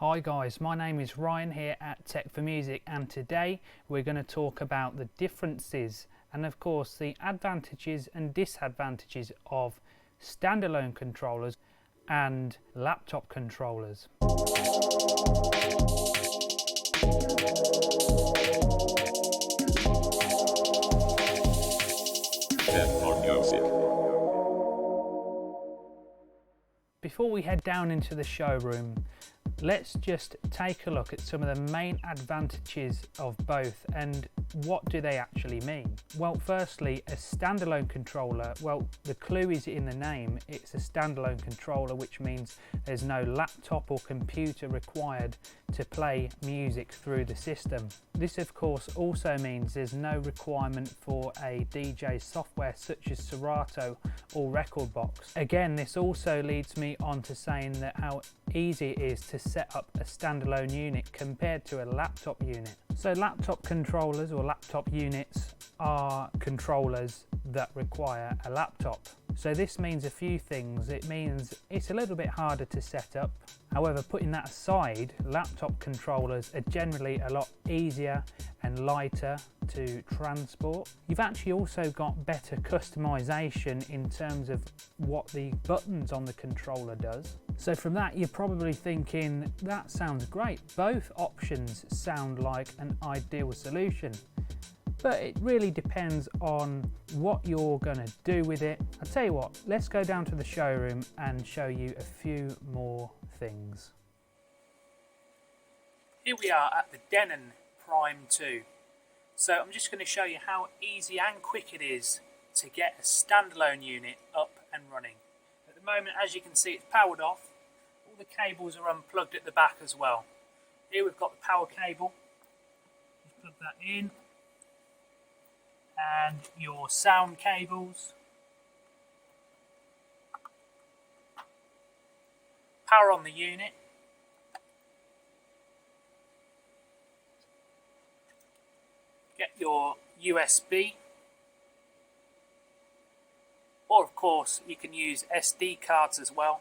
Hi guys, my name is Ryan here at Tech4Music, and today we're going to talk about the differences and of course the advantages and disadvantages of standalone controllers and laptop controllers. Before we head down into the showroom, let's just take a look at some of the main advantages of both and what do they actually mean. Well, firstly, a standalone controller, well, the clue is in the name. It's a standalone controller, which means there's no laptop or computer required to play music through the system. This of course also means there's no requirement for a DJ software such as Serato or Rekordbox. Again, this also leads me on to saying that how easy it is to set up a standalone unit compared to a laptop unit. So laptop controllers or laptop units are controllers that require a laptop. So this means a few things. It means it's a little bit harder to set up. However, putting that aside, laptop controllers are generally a lot easier and lighter to transport. You've actually also got better customization in terms of what the buttons on the controller does. So from that, you're probably thinking, that sounds great. Both options sound like an ideal solution. But it really depends on what you're going to do with it. I'll tell you what, let's go down to the showroom and show you a few more things. Here we are at the Denon Prime 2. So I'm just going to show you how easy and quick it is to get a standalone unit up and running. At the moment, as you can see, it's powered off. All the cables are unplugged at the back as well. Here we've got the power cable. Just plug that in. And your sound cables, power on the unit, get your USB, or of course you can use SD cards as well.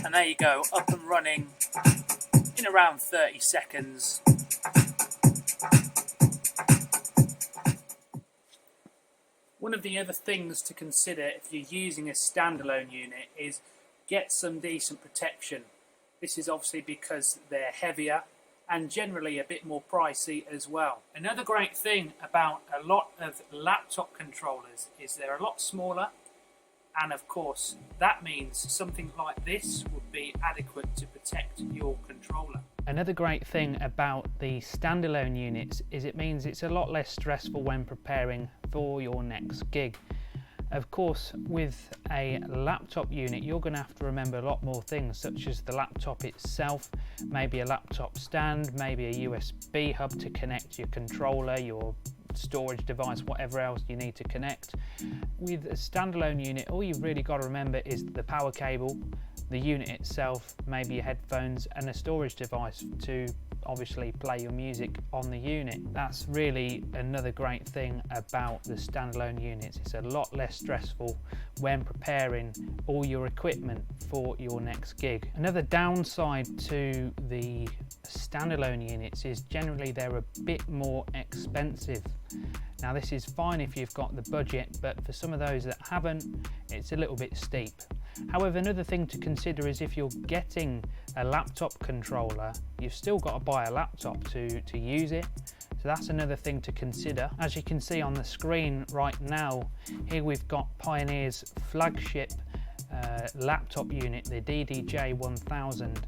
And there you go, up and running in around 30 seconds. One of the other things to consider if you're using a standalone unit is get some decent protection. This is obviously because they're heavier and generally a bit more pricey as well. Another great thing about a lot of laptop controllers is they're a lot smaller. And of course, that means something like this would be adequate to protect your controller. Another great thing about the standalone units is it means it's a lot less stressful when preparing for your next gig. Of course, with a laptop unit, you're going to have to remember a lot more things, such as the laptop itself, maybe a laptop stand, maybe a USB hub to connect your controller, your storage device, whatever else you need to connect. With a standalone unit, all you've really got to remember is the power cable, the unit itself, maybe your headphones, and a storage device to obviously play your music on the unit. That's really another great thing about the standalone units. It's a lot less stressful when preparing all your equipment for your next gig. Another downside to the standalone units is generally they're a bit more expensive. Now this is fine if you've got the budget, but for some of those that haven't, it's a little bit steep. However, another thing to consider is if you're getting a laptop controller, you've still got to buy a laptop to use it. So that's another thing to consider. As you can see on the screen right now, here we've got Pioneer's flagship laptop unit, the DDJ 1000,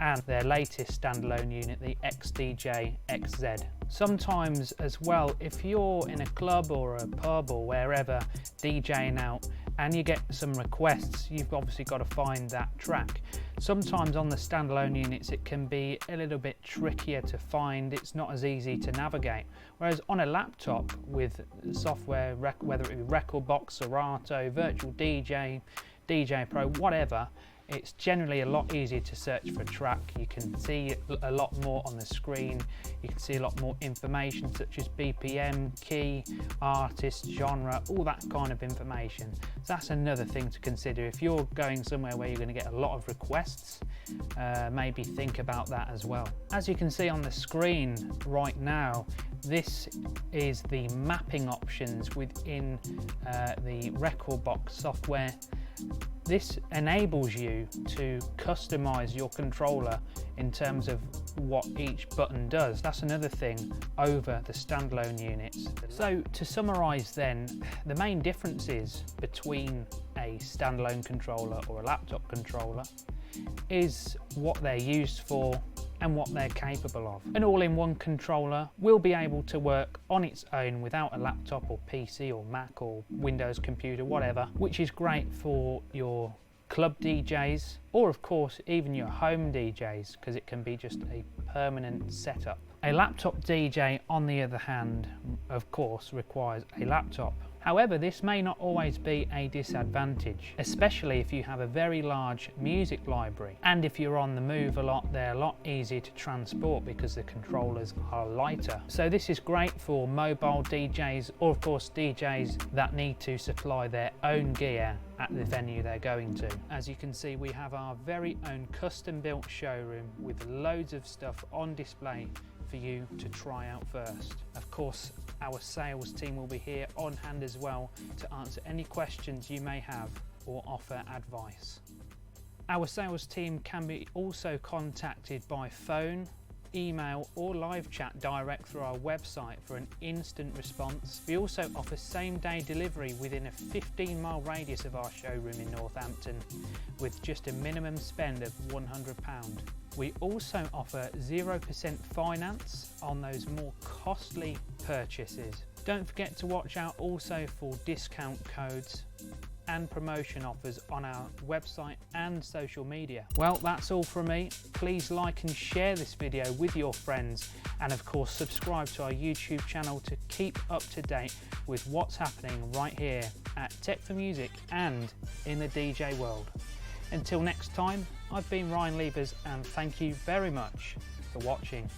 and their latest standalone unit, the XDJ XZ. Sometimes as well, if you're in a club or a pub or wherever DJing out and you get some requests, you've obviously got to find that track. Sometimes on the standalone units it can be a little bit trickier to find, it's not as easy to navigate. Whereas on a laptop with software, whether it be Rekordbox, Serato, Virtual DJ, DJ Pro, whatever, It's generally a lot easier to search for a track. You can see a lot more on the screen. You can see a lot more information such as BPM, key, artist, genre, all that kind of information. So that's another thing to consider. If you're going somewhere where you're going to get a lot of requests, maybe think about that as well. As you can see on the screen right now, this is the mapping options within the rekordbox software. This enables you to customize your controller in terms of what each button does. That's another thing over the standalone units. So to summarize then, the main differences between a standalone controller or a laptop controller is what they're used for and what they're capable of. An all-in-one controller will be able to work on its own without a laptop or PC or Mac or Windows computer, whatever, which is great for your club DJs or of course even your home DJs, because it can be just a permanent setup. A laptop DJ, on the other hand, of course requires a laptop. However, this may not always be a disadvantage, especially if you have a very large music library. And if you're on the move a lot, they're a lot easier to transport because the controllers are lighter. So this is great for mobile DJs or of course DJs that need to supply their own gear at the venue they're going to. As you can see, we have our very own custom built showroom with loads of stuff on display for you to try out first. Of course, our sales team will be here on hand as well to answer any questions you may have or offer advice. Our sales team can be also contacted by phone, email or live chat direct through our website for an instant response. We also offer same-day delivery within a 15-mile radius of our showroom in Northampton with just a minimum spend of £100. We also offer 0% finance on those more costly purchases. Don't forget to watch out also for discount codes and promotion offers on our website and social media. Well, that's all from me. Please like and share this video with your friends, and of course subscribe to our YouTube channel to keep up to date with what's happening right here at Tech4Music and in the DJ world. Until next time, I've been Ryan Levers and thank you very much for watching.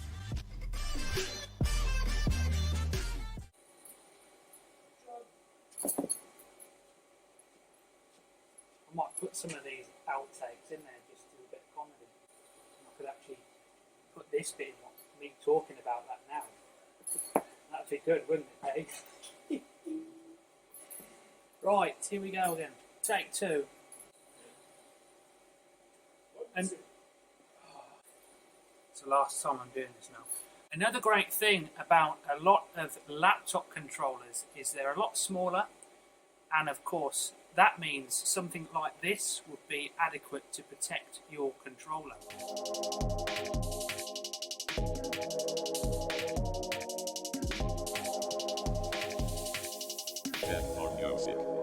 I might put some of these outtakes in there just to do a bit of comedy. I could actually put this bit in, me talking about that now. That'd be good, wouldn't it, eh? Right, here we go again. Take two. And it's the last time I'm doing this now. Another great thing about a lot of laptop controllers is they're a lot smaller, and of course that means something like this would be adequate to protect your controller. Techformusic.